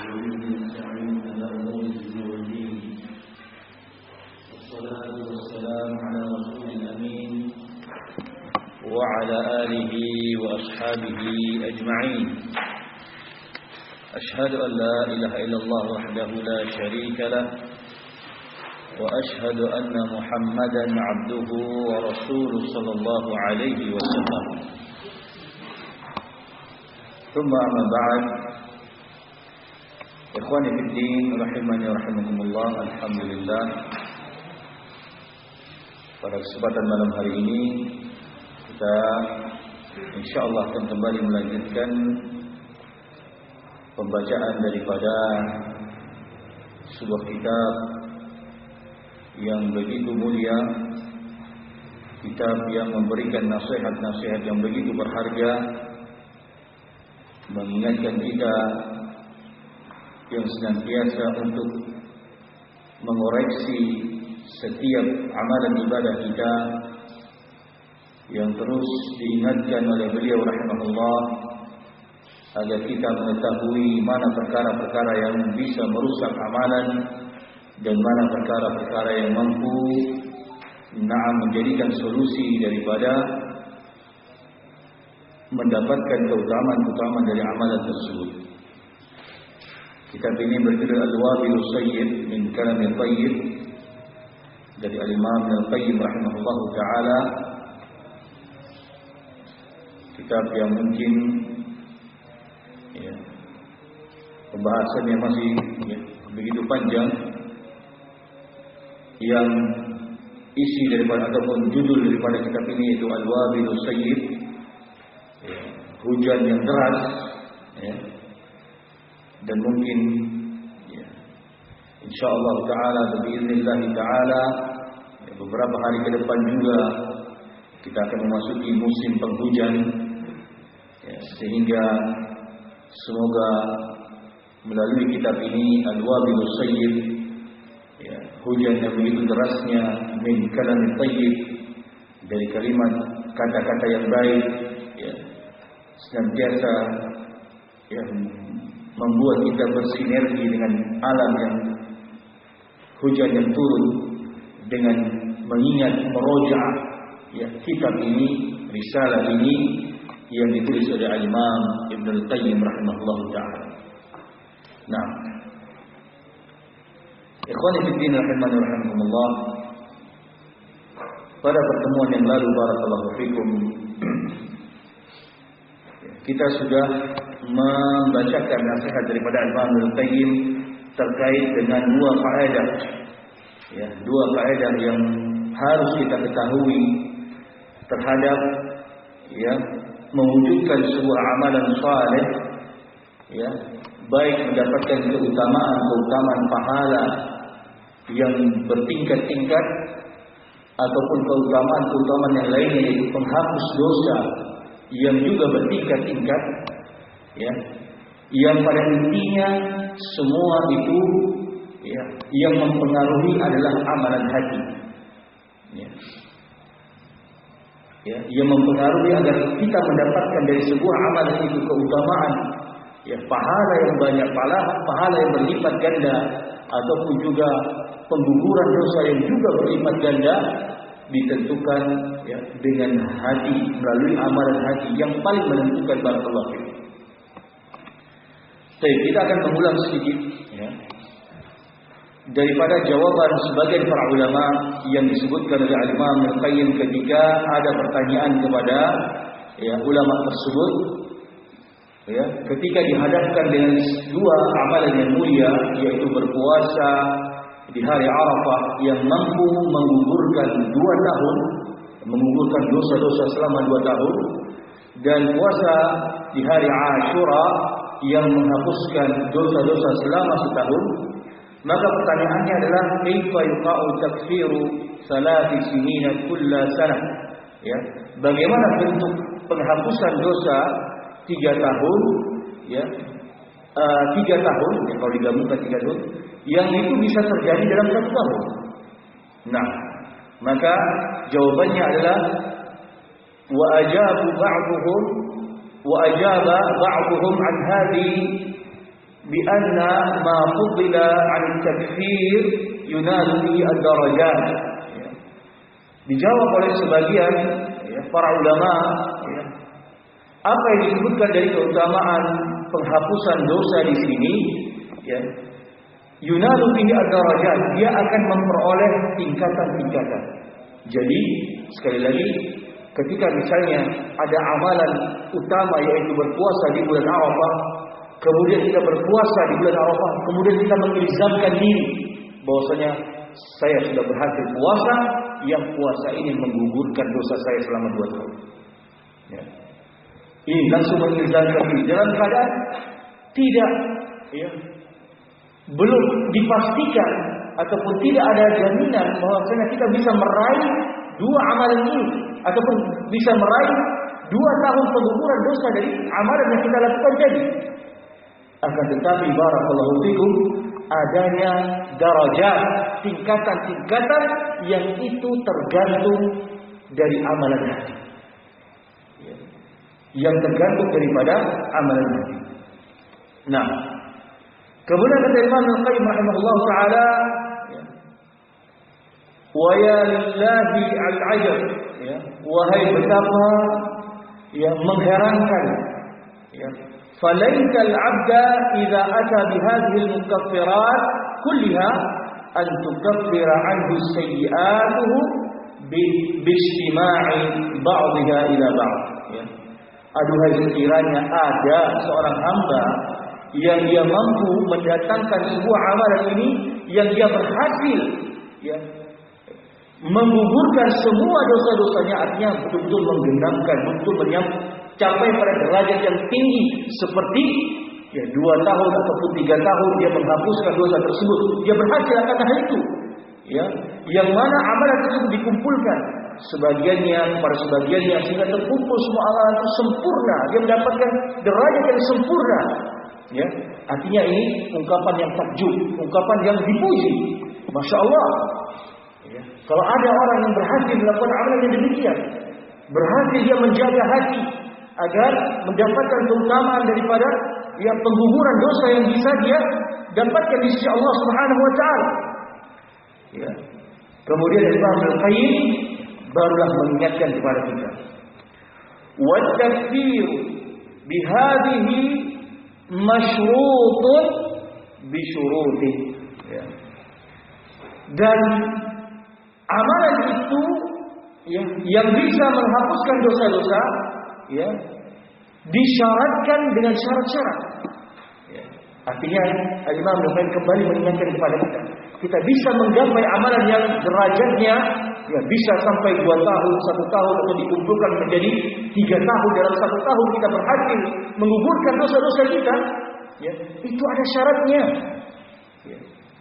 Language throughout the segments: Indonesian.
وبه نستعين على أمور الدين والدين والصلاة والسلام على رسول الأمين وعلى آله وأصحابه أجمعين. أشهد أن لا إله إلا الله وحده لا شريك له وأشهد أن محمدا عبده ورسوله صلى الله عليه وسلم. ثم أما بعد، إخواني في الدين rahimani rahimakumullah, alhamdulillah, pada kesempatan malam hari ini kita insyaallah akan kembali melanjutkan pembacaan daripada sebuah kitab yang begitu mulia, kitab yang memberikan nasihat-nasihat yang begitu berharga, mengingatkan kita yang senantiasa untuk mengoreksi setiap amalan ibadah kita, yang terus diingatkan oleh beliau rahimahullah agar kita mengetahui mana perkara-perkara yang bisa merusak amalan dan mana perkara-perkara yang mampu menjadikan solusi daripada mendapatkan keutamaan-keutamaan dari amalan tersebut. Kitab ini berjudul Al-Wabilus Sayyib min Kalamit Thayyib dari Al-Imam Al-Qayyim rahimahullahu taala. Kitab yang mungkin pembahasannya masih begitu panjang, yang isi daripada ataupun judul daripada kitab ini itu Al-Wabilus Sayyib, hujan yang deras, dan mungkin insyaallah taala biiznillah taala beberapa hari ke depan juga kita akan memasuki musim penghujan, sehingga semoga melalui kitab ini Al-Wabilus Sayyib, hujan yang begitu derasnya, min kalamit thayyib, dari kalimat kata-kata yang baik, senantiasa membuat kita bersinergi dengan alam yang hujan yang turun, dengan mengingat meroja kitab ini, risalah ini yang ditulis oleh Imam Ibn Al-Qayyim rahimahullah ta'ala. Nah, ikhwani fiddin rahimani rahimakumullah, pada pertemuan yang lalu barakallahu fikum kita sudah membacakan nasihat daripada Imam Al-Qayyim terkait dengan dua faedah, dua faedah yang harus kita ketahui terhadap mewujudkan sebuah amalan saleh, baik mendapatkan keutamaan pahala yang bertingkat-tingkat ataupun keutamaan yang lainnya, yaitu penghapus dosa yang juga bertingkat-tingkat, yang pada intinya semua itu yang mempengaruhi adalah amalan hati, yang mempengaruhi agar kita mendapatkan dari sebuah amalan itu keutamaan, pahala yang banyak, pahala yang berlipat ganda, ataupun juga pengguguran dosa yang juga berlipat ganda, ditentukan dengan hati, melalui amalan hati yang paling menentukan. Barakallahu fiik. Baik, kita akan mengulang sedikit daripada jawaban sebagian para ulama yang disebutkan oleh Imam Al-Qayyim ketika ada pertanyaan kepada ulama tersebut, ketika dihadapkan dengan dua amalan yang mulia, yaitu berpuasa di hari Arafah yang mampu menggugurkan 2 tahun, menggugurkan dosa-dosa selama 2 tahun, dan puasa di hari Ashura yang menghapuskan dosa-dosa selama 1 tahun. Maka pertanyaannya adalah kaifa yuqa'u takfiru 3 sinina kulla sanah? Bagaimana bentuk penghapusan dosa 3 tahun, 3 tahun, kalau digabungkan 3 tahun, yang itu bisa terjadi dalam 1 tahun. Nah, maka jawabannya adalah wa ajaba ba'dhum an hadhihi bi anna ma fuddila 'an takfir yunalu bihi ad-darajat. Ya. Dijawab oleh sebagian para ulama, apa yang disebutkan dari keutamaan penghapusan dosa di sini, yunalu bihi ad-darajat, dia akan memperoleh tingkatan-tingkatan. Jadi sekali lagi, ketika misalnya ada amalan utama yaitu berpuasa di bulan Arafah, kemudian kita berpuasa di bulan Arafah, kemudian kita mengilzamkan diri bahwasanya saya sudah berhasil puasa, yang puasa ini menggugurkan dosa saya selama 2 tahun. Ya. Ini langsung mengilzamkan diri dalam keadaan tidak, belum dipastikan ataupun tidak ada jaminan bahwasanya kita bisa meraih 2 amalan ini ataupun bisa meraih 2 tahun pengguguran dosa dari amalan yang kita lakukan tadi. Akan tetapi barakallahu fikum, adanya darajat, tingkatan-tingkatan yang itu tergantung dari amalan hati. Yang tergantung daripada amalan hati. Nah, kemudian kata Imam Al-Qayyim rahimahullah ta'ala, wa ya lillahi al-ajab, wahai betapa mengherankan, فليس العبد إذا أتى بهذه المكفرات كلها أن تكفر عنه سيئاته باجتماع بعضها إلى بعض. Aduhai sekiranya ada seorang hamba yang dia mampu mendatangkan sebuah amalan ini yang dia berhasil menggugurkan semua dosa-dosanya, artinya betul-betul menggenapkan, betul mencapai pada derajat yang tinggi seperti 2 tahun ataupun 3 tahun dia menghapuskan dosa tersebut. Dia berhasil akan hal itu. Yang mana amalan tersebut dikumpulkan sebagiannya pada sebagiannya sehingga terkumpul semua amalan itu sempurna. Dia mendapatkan derajat yang sempurna. Artinya ini ungkapan yang takjub, ungkapan yang dipuji. Masya Allah. Kalau ada orang yang berhasil melakukan amalan yang demikian, berhasil dia menjaga hati agar mendapatkan keutamaan daripada pengguguran dosa yang bisa dia dapatkan di sisi Allah Subhanahu wa taala. Kemudian Imam Al-Qayyim barulah mengingatkan kepada kita, wa takfir bihadhihi masyrutun bi syurutin. Dan amalan itu yang bisa menghapuskan dosa-dosa disyaratkan dengan syarat-syarat. Artinya Imam Al-Qayyim kembali mengingatkan kepada kita bisa menggapai amalan yang derajatnya bisa sampai 2 tahun, 1 tahun, atau dikumpulkan menjadi 3 tahun. Dalam 1 tahun kita berhasil menggugurkan dosa-dosa kita. Itu ada syaratnya.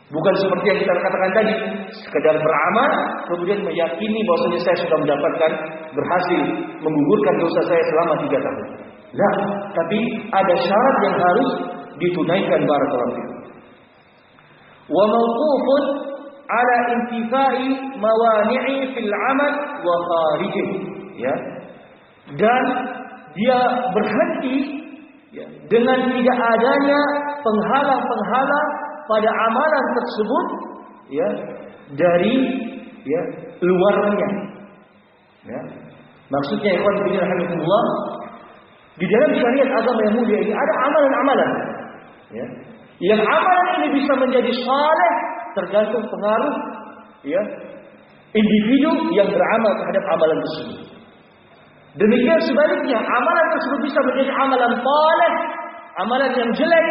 Bukan seperti yang kita katakan tadi, sekedar beramal kemudian meyakini bahwasanya saya sudah mendapatkan berhasil menggugurkan dosa saya selama 3 tahun. Nah, tapi ada syarat yang harus ditunaikan barakallahu fikum. Wa mawqufun ala intifai mawani'i fil 'amal wa kharijih. Dan dia berhenti dengan tidak adanya penghalang-penghalang pada amalan tersebut dari luarnya. Maksudnya ikhwan fillah rahimakumullah, di dalam syariat agama yang mulia ini ada amalan-amalan yang amalan ini bisa menjadi saleh tergantung pengaruh individu yang beramal terhadap amalan tersebut. Demikian sebaliknya, amalan tersebut bisa menjadi amalan saleh, amalan yang jelek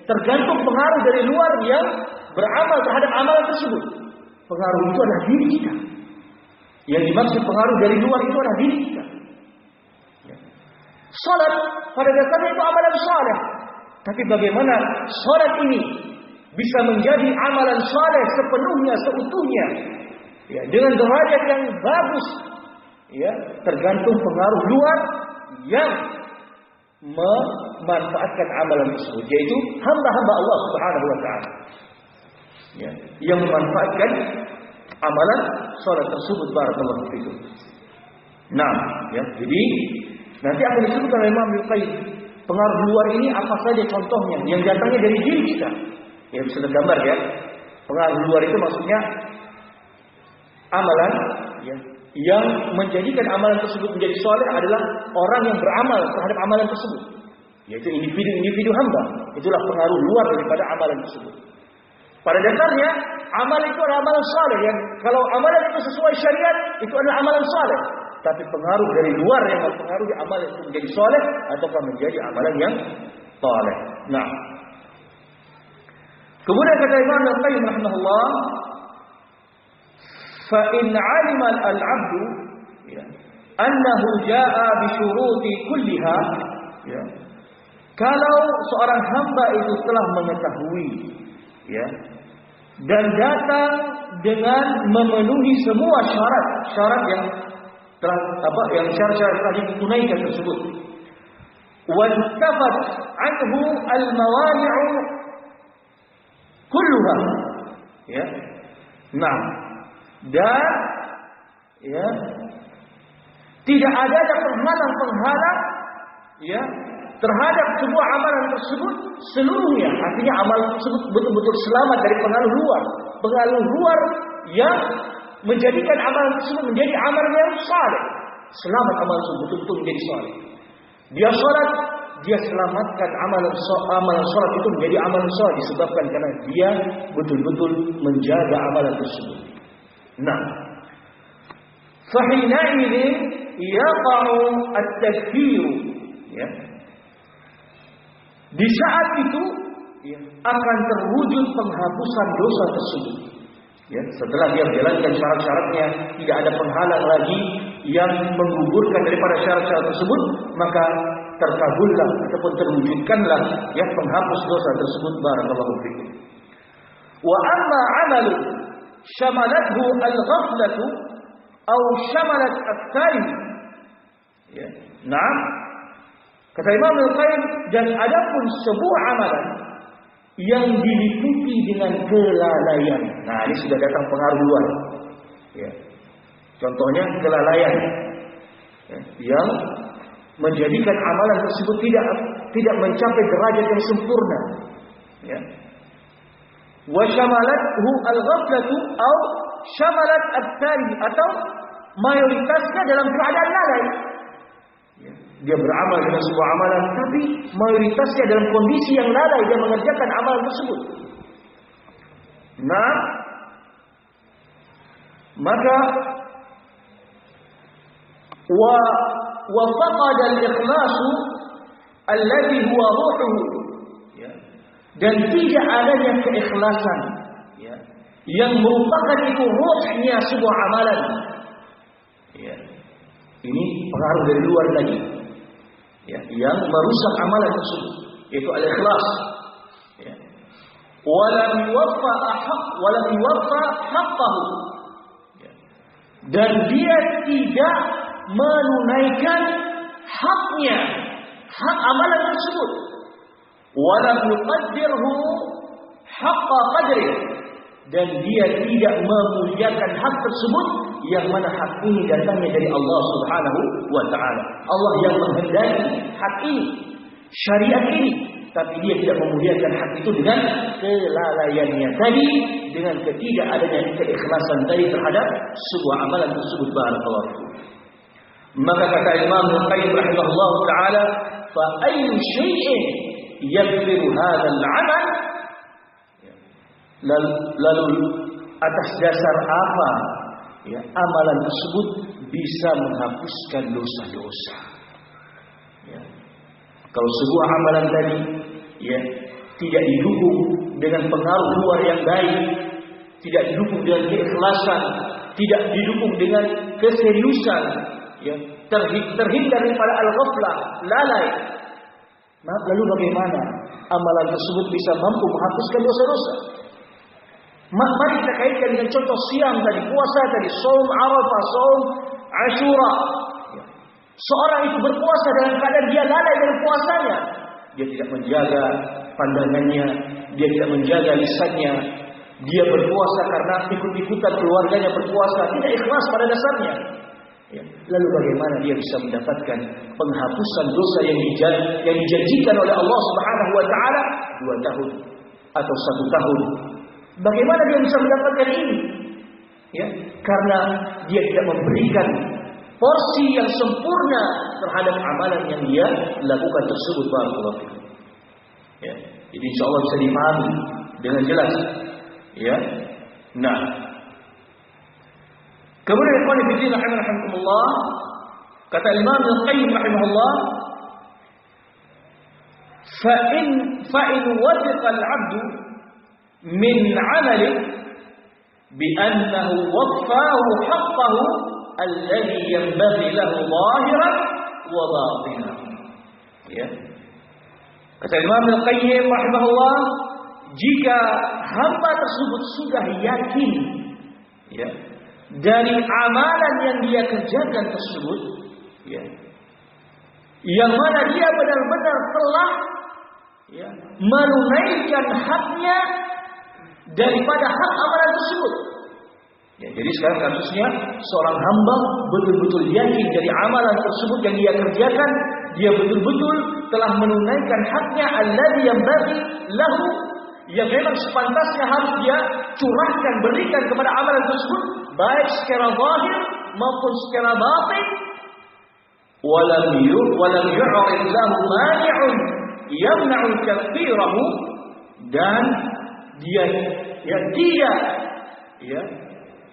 tergantung pengaruh dari luar yang beramal terhadap amalan tersebut. Pengaruh itu adalah diri kita. Yang dimaksud pengaruh dari luar itu adalah diri kita. Salat pada dasarnya itu amalan saleh. Tapi bagaimana salat ini bisa menjadi amalan saleh sepenuhnya, seutuhnya, dengan derajat yang bagus, tergantung pengaruh luar yang memanfaatkan amalan tersebut, yaitu hamba-hamba Allah Subhanahu wa taala. Yang memanfaatkan amalan salat tersebut barakallahu fikum. Nah, jadi nanti akan disebutkan oleh Imam Al-Qayyim Pengaruh luar ini apa saja contohnya yang datangnya dari diri kita. Ya bisa tergambar ya. Pengaruh luar itu maksudnya amalan ya, yang menjadikan amalan tersebut menjadi soleh adalah orang yang beramal terhadap amalan tersebut, yaitu individu hamba. Itulah pengaruh luar daripada amalan tersebut. Pada dasarnya amal itu adalah amalan soleh yang kalau amalan itu sesuai syariat itu adalah amalan soleh. Tapi pengaruh dari luar yang mempengaruhi amalan itu menjadi soleh ataukah menjadi amalan yang soleh. Nah, kemudian kata Imam Al-Qayyim rahimahullah, fa in 'alima al-'abdu ya, annahu jaa'a bi syuruti kulliha ya. Kalau seorang hamba itu telah mengetahui ya dan datang dengan memenuhi semua syarat yang telah yang syarat-syarat tadi ditunaikan tersebut. Wastafat anhu al-mawani'u kulluha ya. Nah, dan ya tidak ada penghalang-penghalang ya terhadap sebuah amalan tersebut seluruhnya. Artinya amalan tersebut betul-betul selamat dari pengaruh luar yang menjadikan amalan tersebut menjadi amalan yang saleh. Selamat amalan tersebut betul-betul menjadi saleh. Dia salat, dia selamatkan amalan salat itu menjadi amalan saleh disebabkan karena dia betul-betul menjaga amalan tersebut. Nah, fahina ini yaqa'u at-takfir ya. Di saat itu ya, akan terwujud penghapusan dosa tersebut. Ya, setelah dia menjalankan syarat-syaratnya, tidak ada penghalang lagi yang menggugurkan daripada syarat-syarat tersebut, maka terkabullah ataupun terwujudkanlah ya penghapus dosa tersebut. Barakallahu fikum. Wa amma 'amalu syamalathu al-ghaflatu aw syamalat at-tarih. Ya. Nah, kata Imam Al-Qayyim, dan adapun sebuah amalan yang diliputi dengan kelalaian. Nah, ini sudah datang pengaruh luar. Ya. Contohnya kelalaian ya, yang menjadikan amalan tersebut tidak mencapai derajat yang sempurna. Ya. Wa syamalathu al-ghaflatu aw syamalat at-tarih, atau mayoritasnya dalam keadaan lalai. Ya. Dia beramal dengan sebuah amalan, tapi mayoritasnya dalam kondisi yang lalai dia mengerjakan amalan tersebut. Nah, maka wa faqada al-ikhlasu alladhi huwa ruhuhu ya. Dan tidak adanya keikhlasan ya, yang merupakan itu ruhnya sebuah amalan ya. Ini pengaruh dari luar tadi ya, yang merusak amalan tersebut, yaitu al-ikhlas ya. Walam yuwaffa haqqahu ya. Dan dia tidak menunaikan haknya, hak amalan tersebut. Walam yuqaddirhu haqqa qadri, dan dia tidak memuliakan hak tersebut, yang mana hak ini datangnya dari Allah Subhanahu wa taala. Allah yang menghendaki hak ini, syariat ini, tapi dia tidak memuliakan hak itu dengan kelalaiannya tadi, dengan ketidakadanya keikhlasan tadi terhadap sebuah amalan tersebut. Barakallahu fikum. Maka kata Imam Al-Qayyim rahimahullah taala, fa ayyu syai'in yaghfiru hadzal 'amal, lalu atas dasar apa ya amalan tersebut bisa menghapuskan dosa-dosa ya. Kalau sebuah amalan tadi ya tidak didukung dengan pengaruh luar yang baik, tidak didukung dengan keikhlasan, tidak didukung dengan keseriusan ya, terhindar daripada al-ghaflah, lalai, lalu bagaimana amalan tersebut bisa mampu menghapuskan dosa-dosa? Mari kita kaitkan dengan contoh siam tadi, puasa tadi, saum Arafah, saum Ashura. Seorang itu berpuasa dalam keadaan dia lalai dari puasanya. Dia tidak menjaga pandangannya, dia tidak menjaga lisannya. Dia berpuasa karena ikut-ikutan keluarganya berpuasa, tidak ikhlas pada dasarnya. Ya. Lalu bagaimana dia bisa mendapatkan penghapusan dosa yang dijanjikan oleh Allah Subhanahu wa taala 2 tahun atau 1 tahun? Bagaimana dia bisa mendapatkan ini? Ya, karena dia tidak memberikan porsi yang sempurna terhadap amalan yang dia lakukan tersebut. Barakallahu fikum. Ya, jadi insyaallah bisa dipahami dengan jelas. Ya. Nah, kemudian ikhwan fillah rahimakumullah, kata Imam Al-Qayyim rahimahullah, fa in wafiqa al-'abd min 'amali bi annahu waffahu haqqahu alladhi yanbaghi lahu zahiran wa batinan. Ya. Kata Imam Al-Qayyim rahimahullah, jika hamba tersebut sudah yakin, ya, dari amalan yang dia kerjakan tersebut, ya, yang mana dia benar-benar telah, ya, menunaikan haknya daripada hak amalan tersebut. Ya, jadi sekarang kasusnya seorang hamba betul-betul yakin dari amalan tersebut yang dia kerjakan, dia betul-betul telah menunaikan haknya alladzi yanbaghi lahu, yang memang sepantasnya harus dia curahkan, berikan kepada amalan tersebut, baik secara zahir maupun secara batin. Walam yu'rid lahu mani'un yamna'u kathirahu, dan dia tidak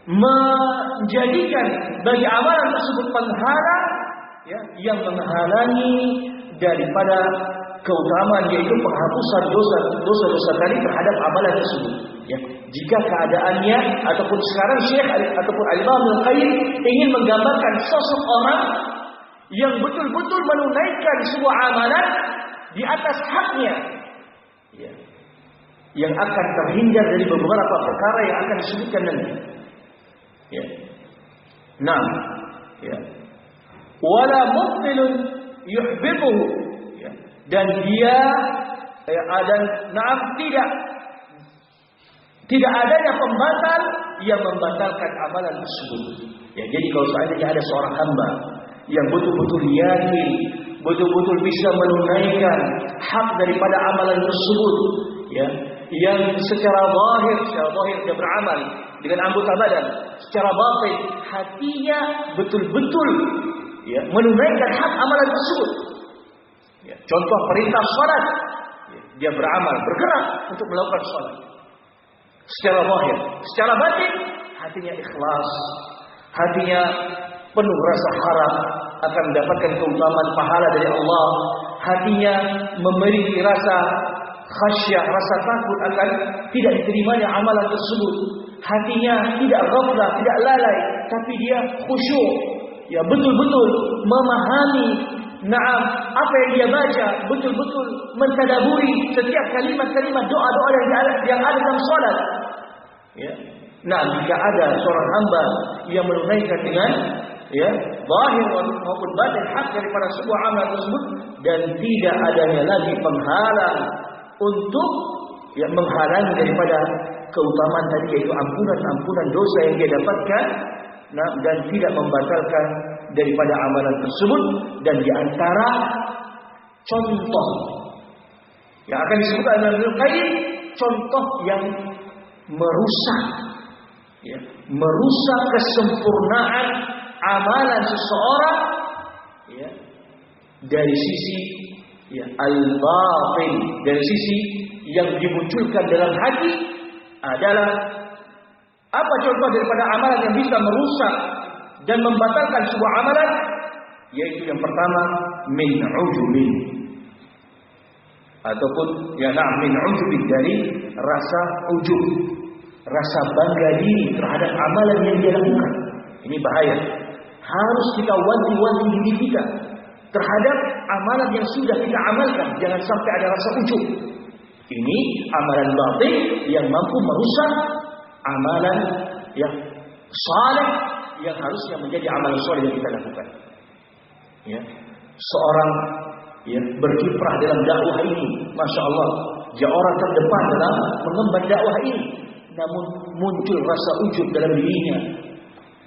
menjadikan bagi amalan tersebut penghalang, yang menghalangi daripada keutamaan, yaitu penghapusan dosa-dosa tadi terhadap amalan tersebut. Ya, jika keadaannya ataupun sekarang Syekh ataupun Al-Imam Al-Qayyim ingin menggambarkan sosok orang yang betul-betul menunaikan sebuah amalan di atas haknya, ya, yang akan terhindar dari beberapa perkara yang akan disebutkan nanti. Ya. Nah, ya. Wala mubtilun yuhibbuhu, ya. Dan dia tidak adanya pembatal yang membatalkan amalan tersebut. Ya, jadi kalau seandainya ada seorang hamba yang betul-betul yakin, betul-betul bisa menunaikan hak daripada amalan tersebut, ya, yang secara zahir dia beramal dengan anggota badan, secara batin hatinya betul-betul, ya, menunaikan hak amalan tersebut. Ya, contoh perintah salat, ya, dia beramal, bergerak untuk melakukan salat secara zahir, secara batin hatinya ikhlas, hatinya penuh rasa harap akan mendapatkan keutamaan pahala dari Allah, hatinya memiliki rasa khasyah, rasa takut akan tidak diterimanya amalan tersebut, hatinya tidak ghaflah, tidak lalai, tapi dia khusyuk, ya, betul-betul memahami apa yang dia baca, betul-betul mentadaburi setiap kalimat-kalimat doa-doa yang ada dalam salat. Ya. Nah, jika ada seorang hamba yang menunaikan dengan, ya, zahir maupun batin hak daripada sebuah amal tersebut, dan tidak adanya lagi penghalang untuk, ya, menghalangi daripada keutamaan tadi, yaitu ampunan dosa yang dia dapatkan, nah, dan tidak membatalkan daripada amalan tersebut. Dan di antara contoh yang akan disebutkan dalam Al-Qayyim, contoh yang merusak, ya, merusak kesempurnaan amalan seseorang, ya, dari sisi, ya, al-batin, dari sisi yang dimunculkan dalam hati, adalah apa contoh daripada amalan yang bisa merusak dan membatalkan sebuah amalan? Yaitu yang pertama, min ujubin, ataupun min ujubin, dari rasa ujub, rasa bangga diri terhadap amalan yang dia lakukan. Ini bahaya. Harus kita wanti-wanti diri kita terhadap amalan yang sudah kita amalkan. Jangan sampai ada rasa ujub. Ini amalan batin yang mampu merusak amalan yang saleh, yang harusnya menjadi amalan saleh yang kita lakukan. Ya, seorang yang berkiprah dalam dakwah ini, masya Allah, dia orang terdepan dalam mengemban dakwah ini, namun muncul rasa ujub dalam dirinya.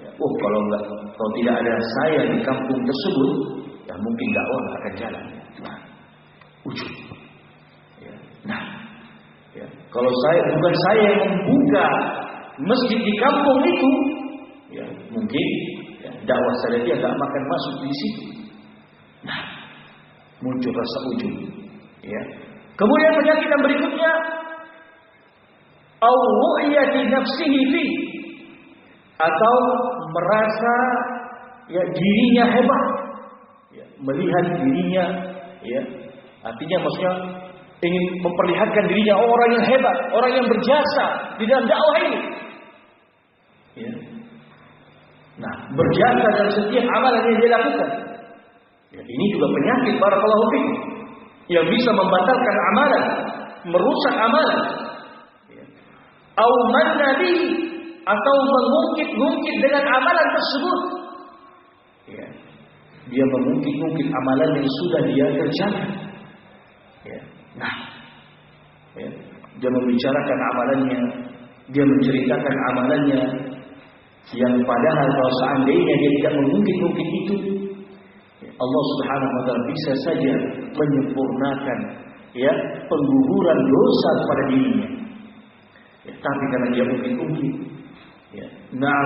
Ya, Oh, kalau tidak ada saya di kampung tersebut, ya mungkin dakwah akan jalan. Nah, ujung. Ya. Nah, ya. Kalau bukan saya yang membuka masjid di kampung itu, ya mungkin ya, dakwah salafi agak makan masuk di situ. Nah, muncul rasa ujub. Ya. Kemudian penyakit yang berikutnya, ru'yati nafsihi fi, atau merasa ya dirinya hebat, ya, melihat dirinya, ya, artinya maksudnya ingin memperlihatkan dirinya orang yang hebat, orang yang berjasa di dalam dakwah ini. Ya. Nah, berjasa dalam setiap amalan yang dia lakukan. Ya, ini juga penyakit barakallahu fikum yang bisa membatalkan amalan, merusak amalan. Ya. Au mannabi, atau mengungkit-ungkit dengan amalan tersebut. Ya. Dia mengungkit-ungkit amalan yang sudah dia kerjakan. Ya. Nah, ya. Dia membicarakan amalannya, dia menceritakan amalannya, yang padahal kalau seandainya dia tidak mengungkit-ungkit itu, ya, Allah Subhanahu wa taala bisa saja menyempurnakan ya pengguguran dosa pada dirinya. Ya, tapi karena dia mungkin-mungkin, ya, nah,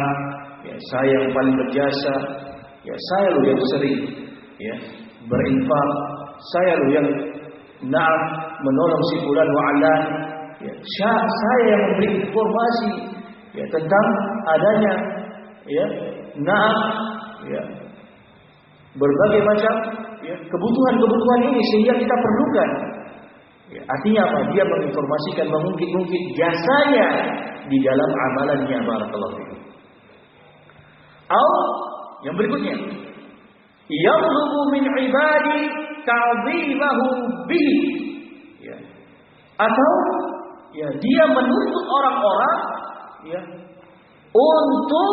ya, saya yang paling berjasa, ya saya loh yang sering ya berinfak, saya loh yang menolong si fulan wa alan, ya, saya yang memberi informasi ya tentang adanya ya ya berbagai macam ya kebutuhan ini sehingga kita perlukan. Ya, artinya apa? Dia menginformasikan, mengungkit jasanya di dalam amalannya, barakallahu fikum. Yang berikutnya, yatlubu min ibadi ta'zimahu bihi. Ya. Atau ya dia menuntut orang-orang ya untuk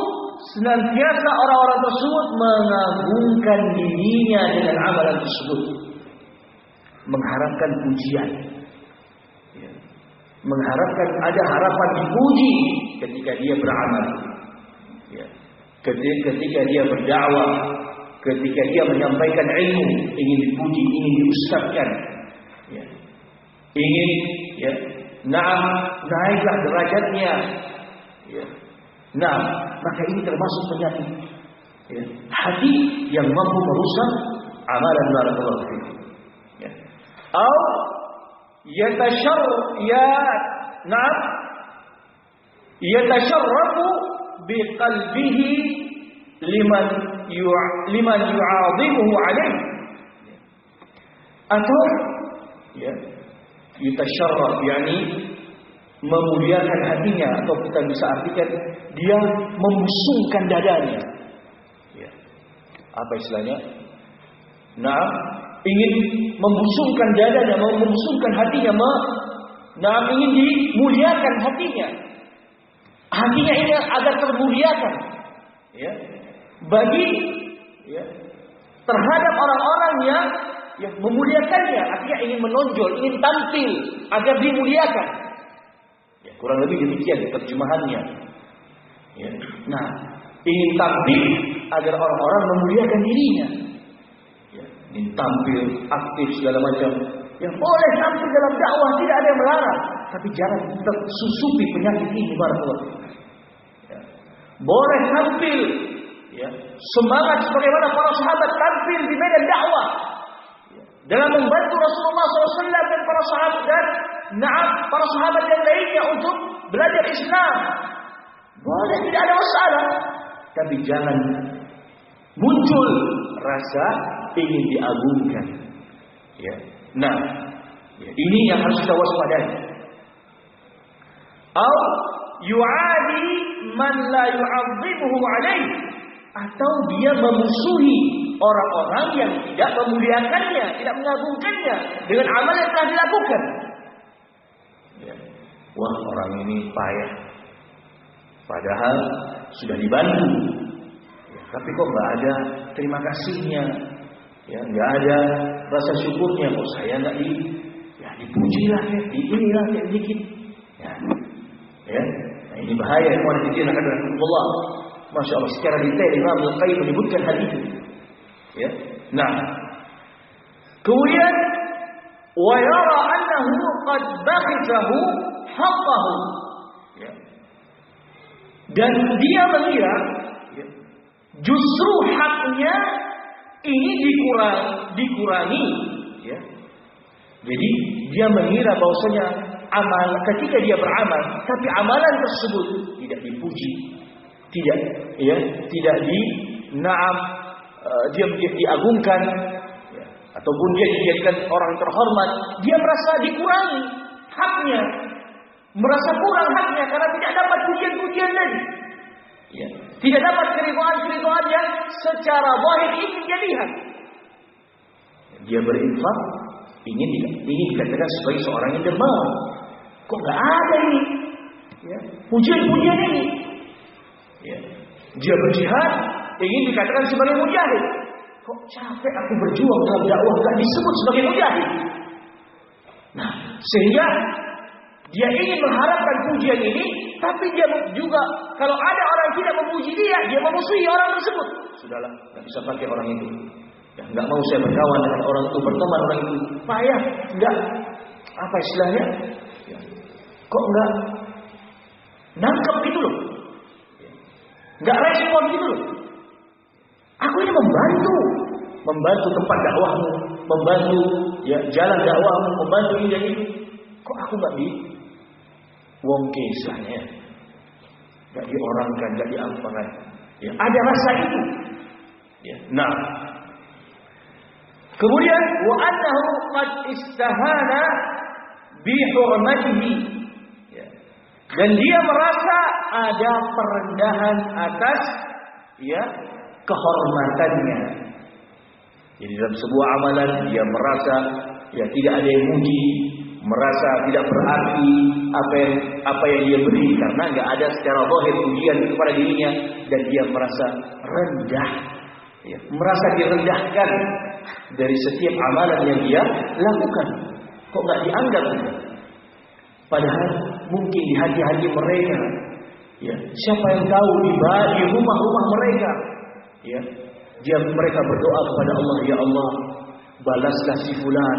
senantiasa orang-orang tersebut mengagungkan dirinya dengan amalan tersebut, mengharapkan pujian, ya. Mengharapkan ada harapan dipuji ketika dia beramal, ya. Ketika dia berdakwah, ketika dia menyampaikan ilmu, ingin dipuji, ingin diustazkan, ya. Ingin ya naiklah derajatnya, ya. Nah, maka ini termasuk penyakit ya, hati yang mampu merusak amalan barakallahu fikum. Ya. Atau yatasharrafu biqalbihi liman yu'azimuhu alaih. Atau ya yatasharraf yakni memuliakan hatinya, atau kita bisa artikan dia membusungkan dadanya. Ya. Apa istilahnya? Nah, ingin membusungkan dadanya, membusungkan hatinya, ingin dimuliakan hatinya. Hatinya ini agar termuliakan. Ya. Bagi ya, terhadap orang-orang yang memuliakannya, artinya ingin menonjol, ingin tampil agar dimuliakan. Ya, kurang lebih demikian terjemahannya. Ya. Nah, ingin tampil agar orang-orang memuliakan dirinya. Ya, ingin tampil, aktif segala macam. Ya, boleh tampil dalam dakwah, tidak ada yang melarang, tapi jangan tersusupi penyakit ini, barakallahu. Ya. Boleh tampil, ya, semangat sebagaimana para sahabat tampil di medan dakwah, ya, dalam membantu Rasulullah SAW dan para sahabat dan para sahabat yang lainnya untuk belajar Islam. Boleh, tidak ada masalah, tapi jangan muncul rasa ingin diagungkan. Ya. Nah, ya, ini yang harus kita waspadai. Au yu'adi man la yu'azzimuhu alaih, atau dia memusuhi orang-orang yang tidak memuliakannya, tidak mengagungkannya dengan amal yang telah dilakukan. Ya. Wah, orang ini payah, padahal sudah dibantu, ya, tapi kok nggak ada terima kasihnya, ya, nggak ada rasa syukurnya. Kok saya nggak dipuji lah, ya, inilah ya, dikit, ya. Ya. Nah, ini bahaya. Allah. Masya Allah, secara detail Imam Al-Qayyim menyebutkan hal itu. Ya. Nah, kemudian wa yara annahu qad baghithahu haqqahu. Ya. Dan dia mengira justru haknya ini dikurangi. Ya. Jadi dia mengira bahwasanya ketika dia beramal, tapi amalan tersebut tidak dipuji, tidak dia diagungkan, ya, ataupun dia dijadikan orang terhormat, dia merasa dikurangi haknya, merasa kurang haknya karena tidak dapat pujian-pujian tadi, ya, tidak dapat keridhaan yang secara zahir ingin dia lihat. Dia berinfak, ingin dikatakan sebagai seorang yang dermawan. Kok nggak ada ini? Ya, pujian-pujian ini. Ya. Dia berjihad, ingin dikatakan sebagai mujahid. Kok capek aku berjuang dalam dakwah nggak disebut sebagai mujahid? Nah, sehingga dia ingin mengharapkan pujian ini, tapi dia juga kalau ada orang yang tidak memuji dia memusuhi orang tersebut. Sudahlah, nggak bisa pakai orang itu. Ya, nggak mau saya berkawan dengan orang itu, berteman orang itu. Payah, nggak apa istilahnya? Ya. Kok nggak nangkep gitu loh? Nggak respon gitu loh. Aku ini membantu tempat dakwahmu, membantu ya jalan dakwahmu, membantu ini dan itu. Kok aku nggak wongke istilahnya, nggak diorangkan, nggak diampakan. Ya, ada rasa itu. Ya. Nah, kemudian wa annahu qad istahana bi hurmatihi. Ya. Dan dia merasa ada perendahan atas ya kehormatannya. Jadi dalam sebuah amalan dia merasa ya tidak ada yang muji, merasa tidak berarti apa yang dia beri karena nggak ada secara zahir pujian kepada dirinya, dan dia merasa rendah, ya, merasa direndahkan dari setiap amalan yang dia lakukan. Kok nggak dianggap? Padahal mungkin di hati-hati mereka, ya, siapa yang tahu di rumah-rumah mereka, ya, mereka berdoa kepada Allah, ya Allah, balaslah si fulan,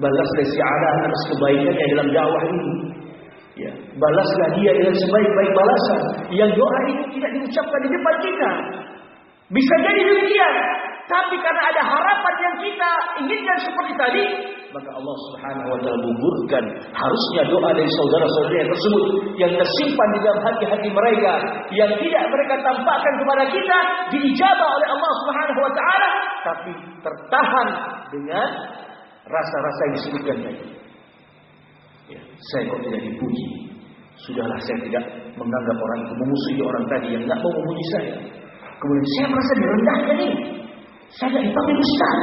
balaslah si Alan atas kebaikannya dalam dakwah ini. Ya, balaslah dia dengan sebaik-baik balasan. Yang doa ini tidak diucapkan di depan kita. Bisa jadi demikian, tapi karena ada harapan yang kita inginkan seperti tadi, maka Allah Subhanahu wa taala gugurkan harusnya doa dari saudara-saudara tersebut yang tersimpan di dalam hati-hati mereka, yang tidak mereka tampakkan kepada kita, diijabah oleh Allah Subhanahu wa taala, tapi tertahan dengan rasa-rasa yang disebutkan tadi. Ya, saya kok tidak dipuji. Sudahlah, saya tidak menganggap orang itu memusuhi orang tadi yang tidak mau memuji saya. Kemudian saya merasa direndahkan ini. Saya tidak dipanggil ustaz,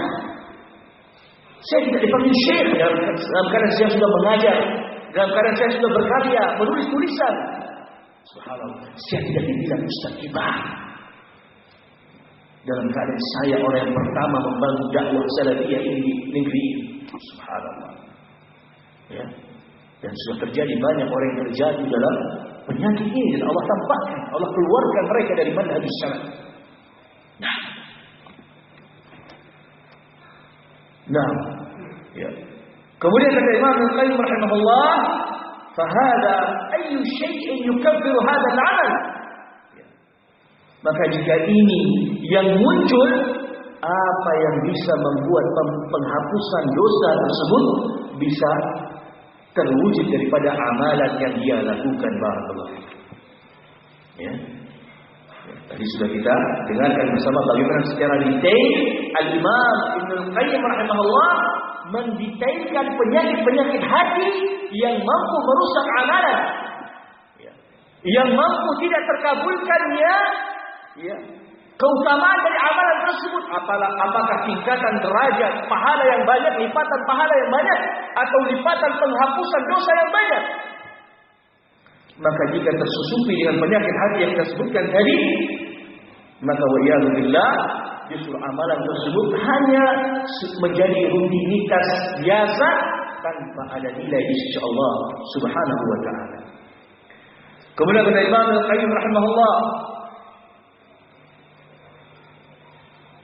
saya tidak dipanggil syekh dalam keadaan saya sudah mengajar, dalam keadaan saya sudah berkarya, menulis tulisan. Subhanallah, saya tidak dibilang ustaz kibar. Dalam keadaan saya orang yang pertama membangun dakwah salafiyah ini di negeri ini. Subhanallah. Ya. Dan sudah terjadi banyak orang yang terjatuh dalam penyakit ini, dan Allah tampakkan, Allah keluarkan mereka dari manhaj salaf. Nah, ya. Kemudian kata Imam Al-Qayyim rahimahullah, "Fahada ayyu syai'in yukaffiru hadha al-'amal." Ya. Maka jika ini yang muncul, apa yang bisa membuat penghapusan dosa tersebut bisa terwujud daripada amalan yang dia lakukan, barakallahu. Ya. Tadi sudah kita dengarkan bersama bagaimana secara detail Al-Imam Ibnu Al-Qayyim rahimahullah mendetailkan penyakit-penyakit hati yang mampu merusak amalan, ya, yang mampu tidak terkabulkannya, ya, keutamaan dari amalan tersebut, apakah tingkatan derajat pahala yang banyak, lipatan pahala yang banyak, atau lipatan penghapusan dosa yang banyak. Maka jika tersusupi dengan penyakit hati yang kita sebutkan tadi, maka wa'iyadzubillah, justru amalan tersebut hanya menjadi rutinitas biasa tanpa ada nilai di sisi Allah Subhanahu wa taala. Kemudian kata Imam Al-Qayyim rahimahullah,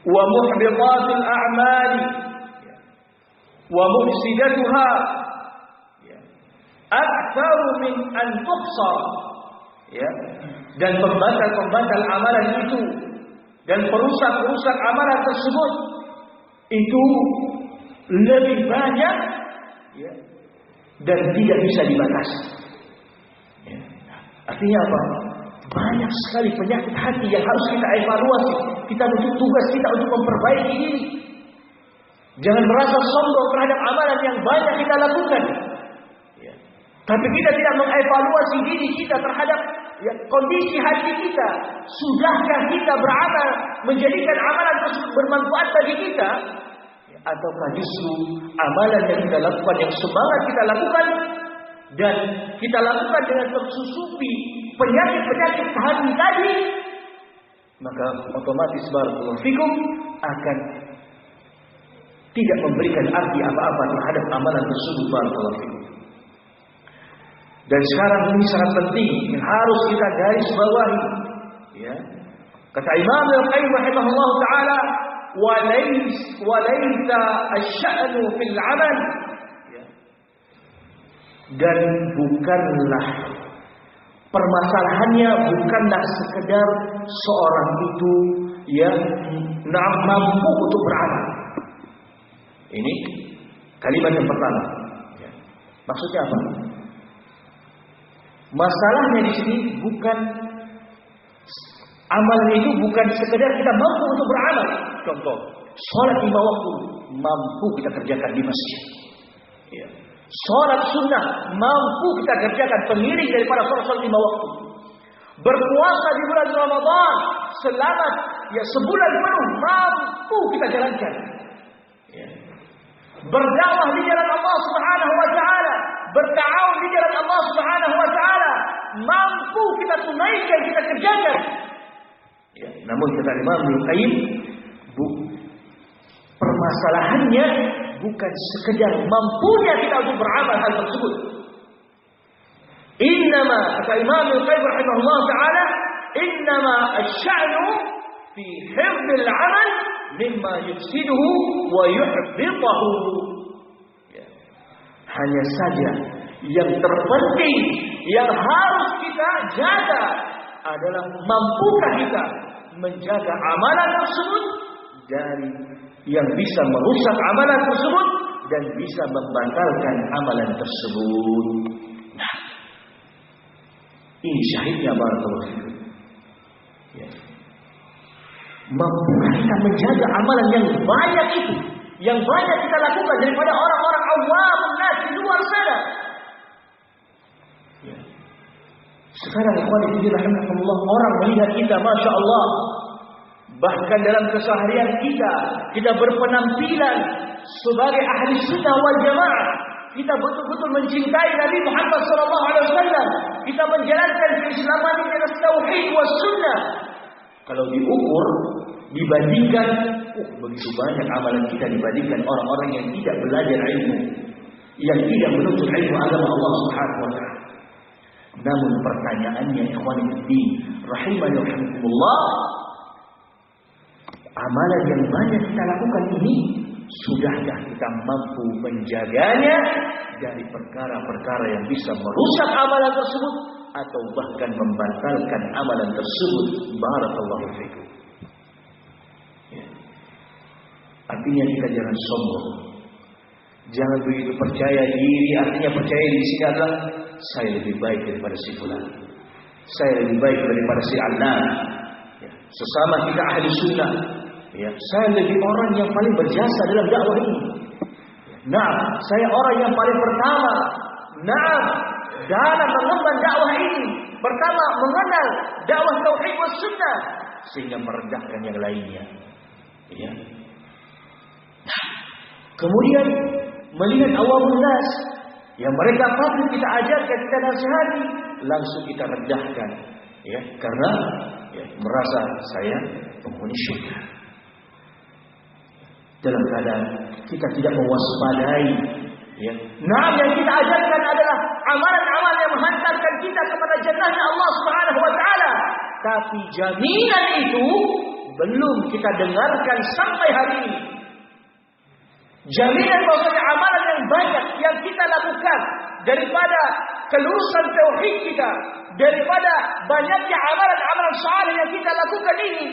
wa muhbitatul a'mali wa mufsidatuha aktsaru min an tuhsar. Ya, dan pembatal-pembatal amalan itu dan perusak-perusak amalan tersebut itu lebih banyak, ya, dan tidak bisa dibatasi. Ya. Artinya apa? Banyak sekali penyakit hati yang harus kita evaluasi. Kita untuk tugas kita untuk memperbaiki diri. Jangan merasa sombong terhadap amalan yang banyak kita lakukan. Ya. Tapi kita tidak mengevaluasi diri kita terhadap, ya, kondisi hati kita. Sudahkah kita beramal menjadikan amalan tersebut bermanfaat bagi kita? Ataukah justru amalan yang kita lakukan, yang semangat kita lakukan, dan kita lakukan dengan tersusupi penyakit-penyakit hati tadi, maka otomatis barakallahu fikum akan tidak memberikan arti apa-apa terhadap amalan tersebut barakallahu fikum. Dan sekarang ini sangat penting yang harus kita garis bawahi, ya. Kata Imam Al-Qayyim rahimahullah taala, walaysa asy-sya'nu fil 'amal, ya. Dan bukanlah permasalahannya bukanlah sekedar seorang itu yang mampu untuk beramal. Ini kalimat yang pertama. Ya. Maksudnya apa? Masalahnya di sini bukan amalan itu bukan sekedar kita mampu untuk beramal. Contoh, sholat 5 waktu mampu kita kerjakan di masjid. Ya. Sholat sunnah mampu kita kerjakan, pengiring daripada sholat 5 waktu. Berpuasa di bulan Ramadan selama sebulan penuh mampu kita jalankan. Ya. Berdakwah di jalan Allah Subhanahu wa taala, berta'awun di jalan Allah Subhanahu wa taala mampu kita tunaikan, kita kerjakan. Ya, namun kata Imam Al-Qayyim, permasalahannya bukan sekedar mampunya kita untuk beramal hal tersebut. Innama, kata Imam Al-Qayyim rahimahullah ta'ala, innama asy-sya'nu fi hifdzil 'amal mimma yufsiduhu wa yuhbitahu. Ya. Hanya saja yang terpenting yang harus kita jaga adalah mampukah kita menjaga amalan tersebut dari yang bisa merusak amalan tersebut dan bisa membatalkan amalan tersebut. Nah, ini syahidnya barakallahu fikum. Ya. Mampukah kita menjaga amalan yang banyak itu, yang banyak kita lakukan daripada orang-orang awam nas di luar sana? Ya. Sekarang ikhwan fillah rahimakumullah, orang melihat kita masya Allah, bahkan dalam keseharian kita berpenampilan sebagai ahli sunnah wal jamaah. Kita betul-betul mencintai Nabi Muhammad SAW. Kita menjalankan keislaman di atas tauhid was sunnah. Kalau diukur, dibandingkan, begitu banyak amalan kita dibandingkan orang-orang yang tidak belajar ilmu, yang tidak menuntut ilmu agama Allah Subhanahu wa taala. Namun pertanyaannya ikhwan fillah rahimani wa rahimakumullah, amalan yang banyak kita lakukan ini, sudahkah kita mampu menjaganya dari perkara-perkara yang bisa merusak amalan tersebut atau bahkan membatalkan amalan tersebut? Barakallahu fikum. Ya. Artinya kita jangan sombong, jangan begitu percaya diri. Artinya percaya di sini adalah saya lebih baik daripada si fulan, saya lebih baik daripada si Anan. Ya. Sesama kita ahli sunnah, ya, saya lebih orang yang paling berjasa dalam dakwah ini. Nah, saya orang yang paling pertama, dalam mengemban dakwah ini, pertama mengenal dakwah tauhid was sunnah, sehingga merendahkan yang lainnya. Ya. Nah, kemudian melihat awamun nas yang mereka patut kita ajarkan, kita nasihati, langsung kita rendahkan, ya, karena merasa saya penghuni syurga. Dalam keadaan kita tidak mewaspadai, ya. Nah, yang kita ajarkan adalah amalan-amalan yang menghantarkan kita kepada jannahnya Allah Subhanahu wa taala. Tapi jaminan itu belum kita dengarkan sampai hari ini. Jaminan bahwasanya amalan yang banyak yang kita lakukan daripada kelurusan tauhid kita, daripada banyaknya amalan-amalan saleh yang kita lakukan ini,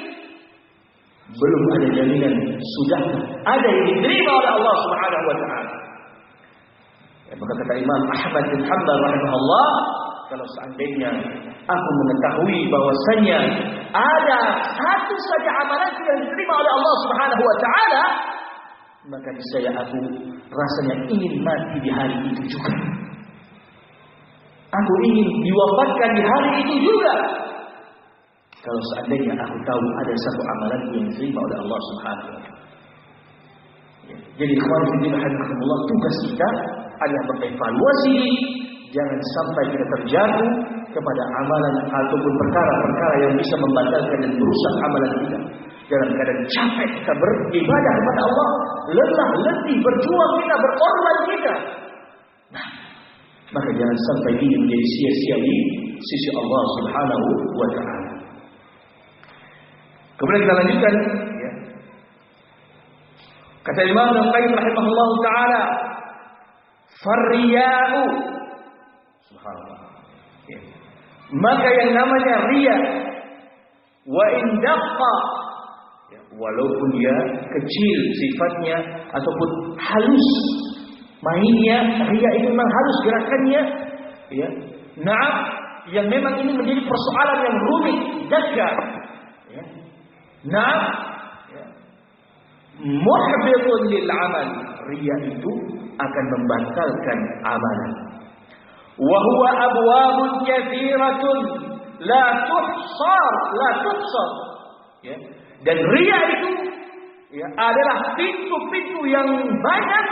belum ada jaminan sudah ada yang diterima oleh Allah Subhanahu wa taala. Maka kata Imam Ahmad bin Hanbal rahimahullah, kalau seandainya aku mengetahui bahwasanya ada satu saja amalan yang diterima oleh Allah Subhanahu wa taala, maka niscaya aku rasanya ingin mati di hari itu juga. Aku ingin diwafatkan di hari itu juga. Kalau seandainya aku tahu ada satu amalan yang diterima oleh Allah Subhanahu wa taala. Jadi ikhwan fillah rahimakumullah, tugas kita adalah mengevaluasi, jangan sampai kita terjatuh kepada amalan ataupun perkara-perkara yang bisa membatalkan dan merusak amalan kita. Dalam keadaan capek kita beribadah kepada Allah, lelah, letih, berjuang kita, berkorban kita. Nah, maka jangan sampai ini menjadi sia-sia di sisi Allah Subhanahu wa taala. Kemudian kita lanjutkan, ya. Kata Imam Al-Qayyim rahimahullah taala, "Farriya'u", subhanallah. Ya. Maka yang namanya riya, wa in daqqa, ya, walaupun dia kecil sifatnya ataupun halus mainnya, riya itu memang halus gerakannya, ya. Nah, yang memang ini menjadi persoalan yang rumit, dahsyat, ya. Nah, ya. Muhbitun lil amal, riya itu akan membatalkan amalan. Wa huwa abwabun katsiratun la tuhsar. Ya. Dan riya itu, ya, adalah pintu-pintu yang banyak,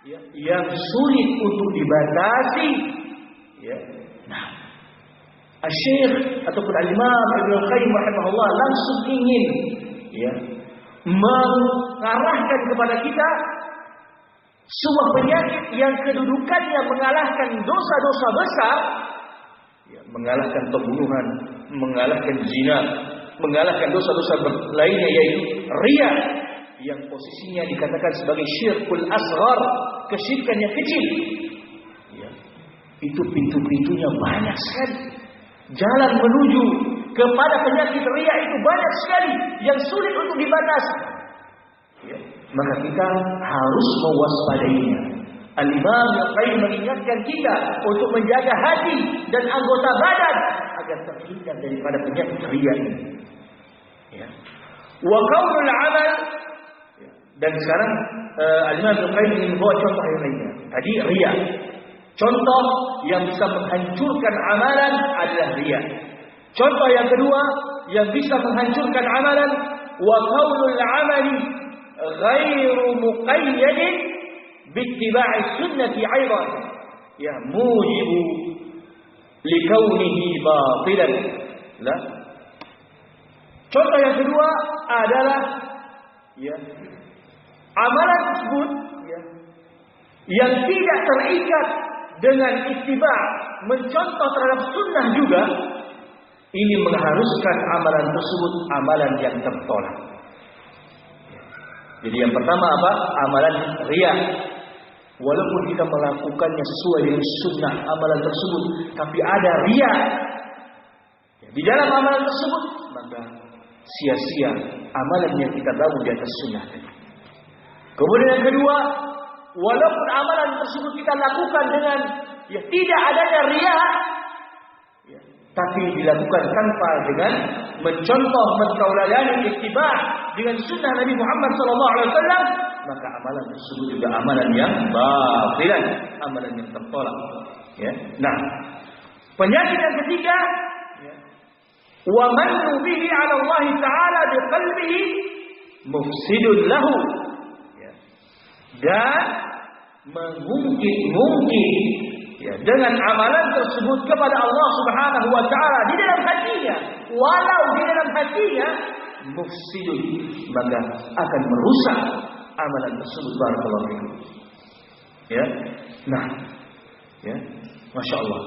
ya, yang sulit untuk dibatasi. Ya. Nah, Asy-Syaikh ataupun Al-Imam Ibnu Qayyim rahimahullah langsung ingin, ya, mengarahkan kepada kita sebuah penyakit yang kedudukannya mengalahkan dosa-dosa besar, ya, mengalahkan pembunuhan, mengalahkan zina, mengalahkan dosa-dosa lainnya, yaitu riya, yang posisinya dikatakan sebagai syirkul asghar, kesyirikan yang kecil. Ya. Itu pintu-pintunya banyak sekali. Jalan menuju kepada penyakit riya itu banyak sekali yang sulit untuk dibatasi. Ya. Maka kita harus mewaspadainya. Al-Imam Al-Qayyim mengingatkan kita untuk menjaga hati dan anggota badan agar terhindar daripada penyakit riya ini. Ya. Wa qaulul amal, ya. Dan sekarang Al-Imam Al-Qayyim ingin membawa contoh yang lainnya. Tadi riya. Contoh yang bisa menghancurkan amalan adalah riya. Contoh yang kedua yang bisa menghancurkan amalan, wa qaulul amali ghairu muqayyadin bittiba'i sunnati aidan, ya, mujibu likaunihi batilan. Lah. Contoh yang kedua adalah, ya, amalan tersebut, ya, yang tidak terikat dengan ittiba', mencontoh terhadap sunnah juga, ini mengharuskan amalan tersebut amalan yang tertolak. Jadi yang pertama apa? Amalan riya. Walaupun kita melakukannya sesuai dengan sunnah amalan tersebut, tapi ada riya di dalam amalan tersebut, maka sia-sia amalan yang kita bangun di atas sunnah. Kemudian yang kedua, walaupun amalan tersebut kita lakukan dengan, ya, tidak adanya riya, ya, tapi dilakukan tanpa dengan mencontoh, mentauladani, ittiba' dengan sunnah Nabi Muhammad SAW, maka amalan tersebut juga amalan yang batilan, amalan yang tertolak. Ya. Nah, penyakit yang ketiga, ya, wa man bihi 'ala Allah Ta'ala biqalbihi mufsidun lahu, ya, dan mengungkit-ungkit, ya, dengan amalan tersebut kepada Allah Subhanahu wa taala di dalam hatinya, walau di dalam hatinya mufsidun, maka akan merusak amalan tersebut. Barakallahu fikum. Ya. Nah, ya, Masya Allah.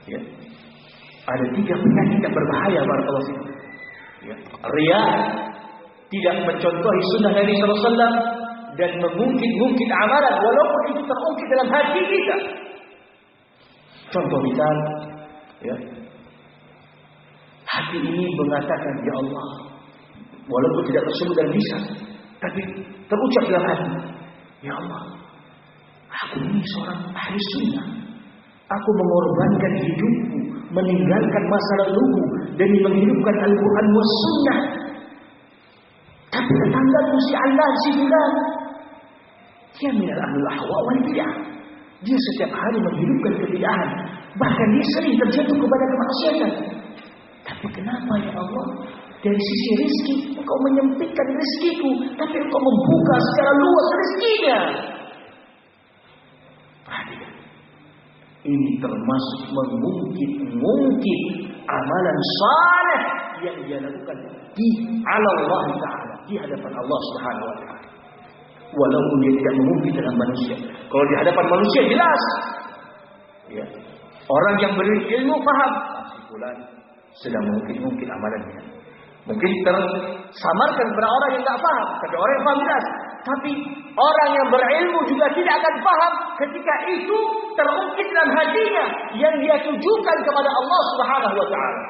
Ya. Ada 3 penyakit yang berbahaya, barakallahu fikum. Ya. Riya, tidak mencontohi sunnah Nabi SAW dan mengungkit-ungkit amalan walaupun itu terungkit dalam hati kita. Contoh misal, ya, hati ini mengatakan ya Allah, walaupun tidak tersebut dalam lisan, tapi terucap dalam hati, ya Allah, aku ini seorang ahli sunnah. Aku mengorbankan hidupku, meninggalkan masa laluku demi menghidupkan Al-Quran wa Sunnah. Tapi tetanggaku si Allah si Fulan, dia minal ahlul ahwa wal bid'ah. Dia setiap hari menghidupkan kebid'ahan, bahkan dia sering terjatuh kepada kemaksiatan. Tapi kenapa ya Allah? Dari sisi rezeki engkau menyempitkan rezekiku, tapi engkau membuka secara luas rezekinya. Perhatikan. Ini termasuk mengungkit amalan saleh yang dia lakukan di Allah Ta'ala, di hadapan Allah Subhanahu Wa Ta'ala. Walaupun dia tidak mengungkit dengan manusia. Kalau di hadapan manusia jelas, ya, orang yang berilmu paham, fulan sedang mengungkit amalannya. Mungkin tersamarkan kepada orang yang tak paham, tapi orang yang paham jelas. Tapi orang yang berilmu juga tidak akan paham ketika itu terungkit dalam hatinya yang dia tujukan kepada Allah Subhanahu Wa Ta'ala.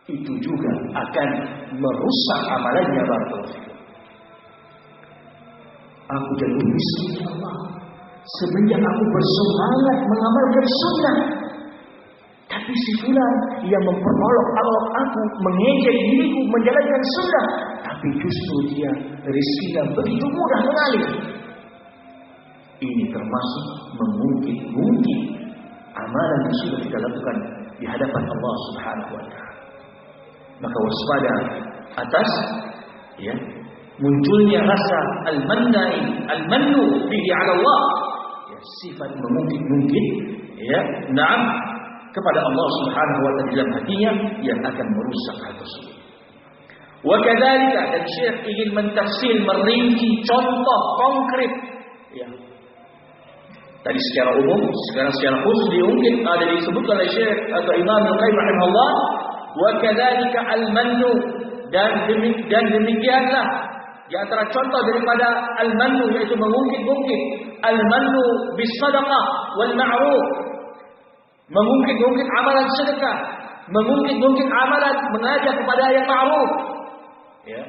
Itu juga akan merusak amalannya. Barakallahu. Aku jadi miskin ya Allah semenjak aku bersemangat mengamalkan sunnah. Tapi si fulan yang memperolok-olok aku, mengejek diriku menjalankan sunnah, tapi justru dia rezekinya begitu mudah mengalir. Ini termasuk mengungkit amalan yang sudah kita lakukan di hadapan Allah Subhanahu Wa Ta'ala. Maka waspada atas, ya, munculnya rasa al-mannu bihi 'ala Allah, ya, sifat mengungkit, ya, na'am, kepada Allah Subhanahu wa taala dalam hatinya yang akan merusak hal tersebut. Wa kadzalika, dan Syekh ingin mentafsir, merinci contoh konkret, ya. Tadi secara umum, sekarang secara khusus diungkit, ada disebutkan oleh Syekh atau Imam Al-Qayyim rahimahullah, wa kadzalika al-mannu, dan demikianlah di antara contoh daripada al-mannu yaitu mengungkit al-mannu bis sadaqah wal ma'ruf, mengungkit amalan sedekah, mengungkit amalan mengajak kepada yang ma'ruf, ya,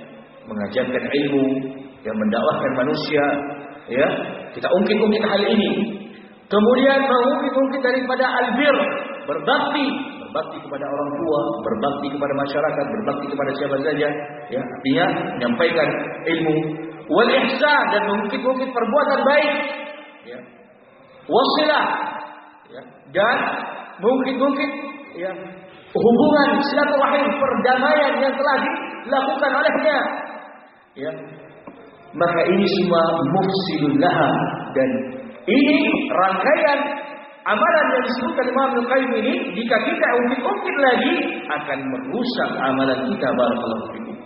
mengajarkan ilmu, yang mendakwahkan manusia, ya, kita ungkit hal ini. Kemudian mengungkit daripada albir, berbakti kepada orang tua, berbakti kepada masyarakat, berbakti kepada siapa saja, ya, artinya menyampaikan ilmu. Wal ihsan, dan mengungkit perbuatan baik, ya, wasilah, ya, dan mungkin ya, hubungan silaturahim, perdamaian yang telah dilakukan olehnya, ya. Maka ini semua mufsidul laha, dan ini rangkaian amalan yang disebutkan Imam Al-Qayyim ini, jika kita ungkit lagi akan merusak amalan kita. Barakallahu fikum.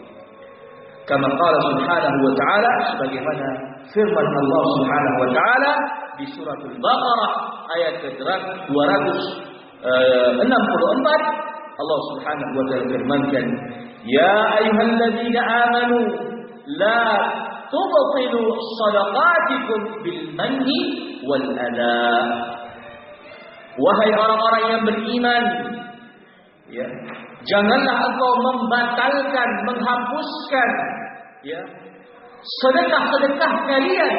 Kama qala subhanahu wa ta'ala, sebagaimana firman Allah Subhanahu wa ta'ala di surah Al-Baqarah ayat ke-264, Allah Subhanahu wa ta'ala firmankan, ya ayyuhalladzina amanu la tubtilu shadaqatikum bil manni wal adha. Wahai orang-orang yang beriman, ya, janganlah engkau membatalkan, menghapuskan, ya, sedekah-sedekah kalian.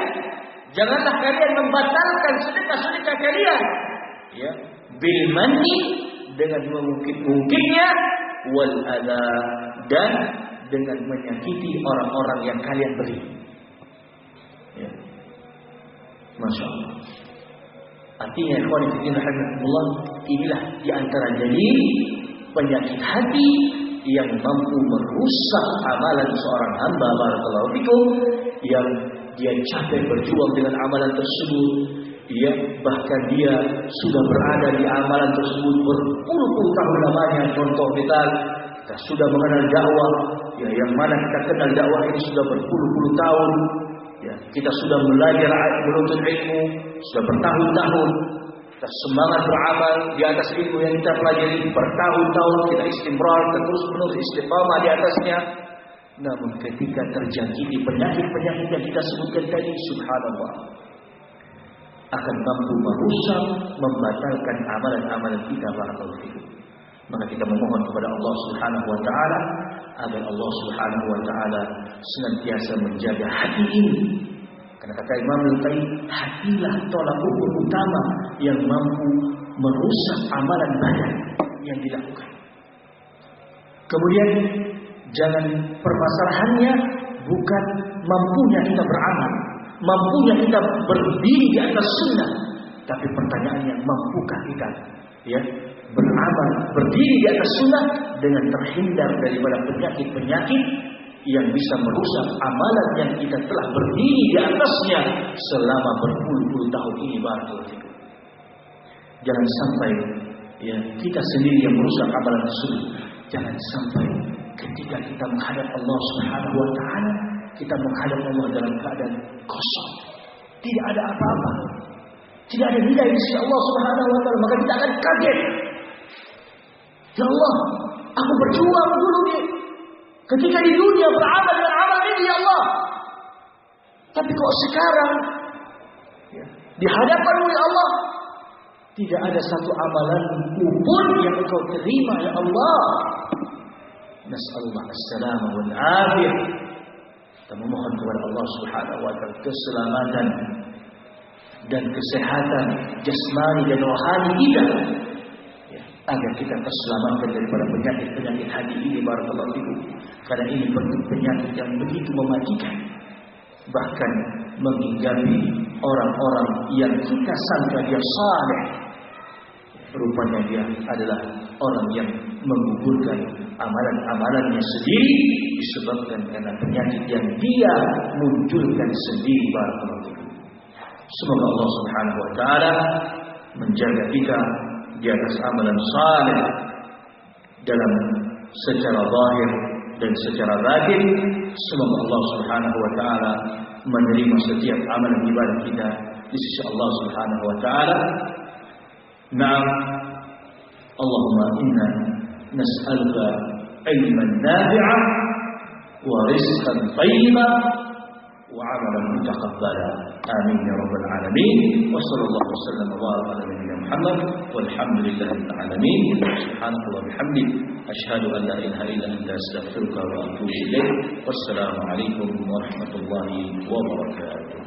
Janganlah kalian membatalkan sedekah-sedekah kalian, ya, bil manni, dengan mengungkit-ungkitnya, wal adha, dan dengan menyakiti orang-orang yang kalian beri. Ya. Masya Allah. Artinya, ikhwan fillah rahimakumullah, inilah di antara dalil penyakit hati yang mampu merusak amalan seorang hamba, barakallahu fikum, yang dia capek berjuang dengan amalan tersebut, ya, bahkan dia sudah berada di amalan tersebut berpuluh-puluh tahun lamanya. Contoh kita sudah mengenal dakwah, ya, yang mana kita kenal dakwah ini sudah berpuluh-puluh tahun, ya, kita sudah belajar menuntut ilmu sudah bertahun-tahun, kita semangat beramal di atas ilmu yang kita pelajari bertahun-tahun, kita istimrar, terus menerus istiqamah di atasnya. Namun ketika terjangkiti penyakit-penyakit yang kita sebutkan tadi, subhanallah, akan mampu merusak, membatalkan amalan-amalan kita. Barakallahu fikum. Maka kita memohon kepada Allah Subhanahu wa taala agar Allah Subhanahu wa taala senantiasa menjaga hati ini. Karena kata Imam Al-Qayyim, hatilah tolak ukur utama yang mampu merusak amalan badan yang dilakukan. Kemudian jangan permasalahannya bukan mampunya kita beramal, mampunya kita berdiri di atas sunnah, tapi pertanyaannya mampukah kita beramal, berdiri di atas sunnah dengan terhindar daripada penyakit-penyakit yang bisa merusak amalan yang kita telah berdiri di atasnya selama berpuluh-puluh tahun ini. Barakallahu fikum. Jangan sampai kita sendiri yang merusak amalan tersebut. Jangan sampai ketika kita menghadap Allah Subhanahu wa taala, kita menghadap Allah dalam keadaan kosong, tidak ada apa-apa, tidak ada nilai di sisi Allah Subhanahu wa taala, maka kita akan kaget. Ya Allah, aku berjuang dulu ketika di dunia beramal dengan amal ini, ya Allah. Tapi kok sekarang di hadapan-Mu ya Allah, tidak ada satu amalan pun yang Engkau terima ya Allah. Nas'alullah as-salamah wal afiyah. Kita memohon kepada Allah Subhanahu wa taala keselamatan dan kesehatan jasmani dan rohani kita, agar kita terselamatkan daripada penyakit-penyakit hati ini. Barakallahu fikum. Karena ini bentuk penyakit yang begitu mematikan, bahkan menghinggapi orang-orang yang kita sangka dia saleh, rupanya dia adalah orang yang menggugurkan amalan-amalannya sendiri disebabkan karena penyakit yang dia munculkan sendiri. Barakallahu fikum. Semoga Allah Subhanahu wa taala menjaga kita di atas amalan saleh dalam secara zahir dan secara batin. Semoga Allah Subhanahu wa taala menerima setiap amalan ibadah kita di sisi Allah Subhanahu wa taala. Naam, Allahumma inna nas'aluka ilman nafi'an wa rizqan thayyiban wa 'amalan mutaqabbala. Amin ya rabbal alamin. Wa sallallahu wasallam wa baraka ala nabiyyina Muhammad walhamdulillahil alamin. Subhanallahi wa bihamdihi asyhadu an la ilaha illa anta astaghfiruka wa atubu ilaik. Wassalamu alaikum warahmatullahi wabarakatuh.